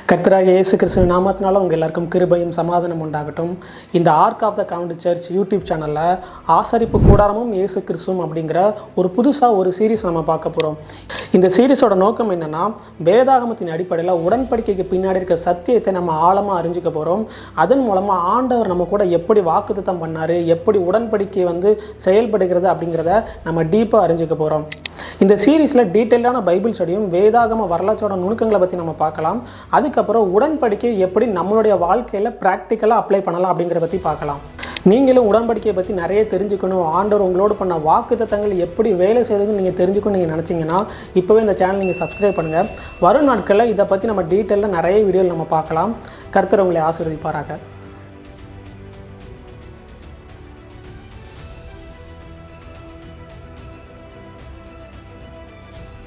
கர்த்தராகிய இயேசு கிறிஸ்துவின் நாமத்தினால உங்கள் எல்லாருக்கும் கிருபையும் சமாதானம் உண்டாகட்டும். இந்த ark of the covenant church YouTube சேனலில் ஆசரிப்பு கூடாரமும் இயேசு கிறிஸ்துவும் அப்படிங்கிற ஒரு புதுசாக ஒரு சீரீஸ் நம்ம பார்க்க போகிறோம். இந்த சீரீஸோட நோக்கம் என்னென்னா, வேதாகமத்தின் அடிப்படையில் உடன்படிக்கைக்கு பின்னாடி இருக்க சத்தியத்தை நம்ம ஆழமாக அறிஞ்சிக்க போகிறோம். அதன் மூலமாக ஆண்டவர் நம்ம கூட எப்படி வாக்குத்தத்தம் பண்ணார், எப்படி உடன்படிக்கை செயல்படுகிறது அப்படிங்கிறத நம்ம டீப்பாக அறிஞ்சிக்க போகிறோம். இந்த சீரீஸில் டீட்டெயிலான பைபிள் ஸ்டடியும் வேதாகம வரலாற்றோட நுணுக்கங்களை பற்றி நம்ம பார்க்கலாம். அதுக்கப்புறம் உடன்படிக்கை எப்படி நம்மளுடைய வாழ்க்கையில் ப்ராக்டிக்கலாக அப்ளை பண்ணலாம் அப்படிங்கிறத பற்றி பார்க்கலாம். நீங்களும் உடன்படிக்கையை பற்றி நிறைய தெரிஞ்சுக்கணும், ஆண்டவர் உங்களோடு பண்ண வாக்குத்தத்தங்கள் எப்படி வேலை செய்யுதுன்னு நீங்கள் தெரிஞ்சுக்கணும்னு நீங்கள் நினச்சிங்கன்னா இப்போவே இந்த சேனல் நீங்கள் சப்ஸ்கிரைப் பண்ணுங்கள். வரும் நாட்களில் இதை பற்றி நம்ம டீட்டெயிலாக நிறைய வீடியோவில் நம்ம பார்க்கலாம். கர்த்தர் உங்களை ஆசீர்வதிப்பாராக.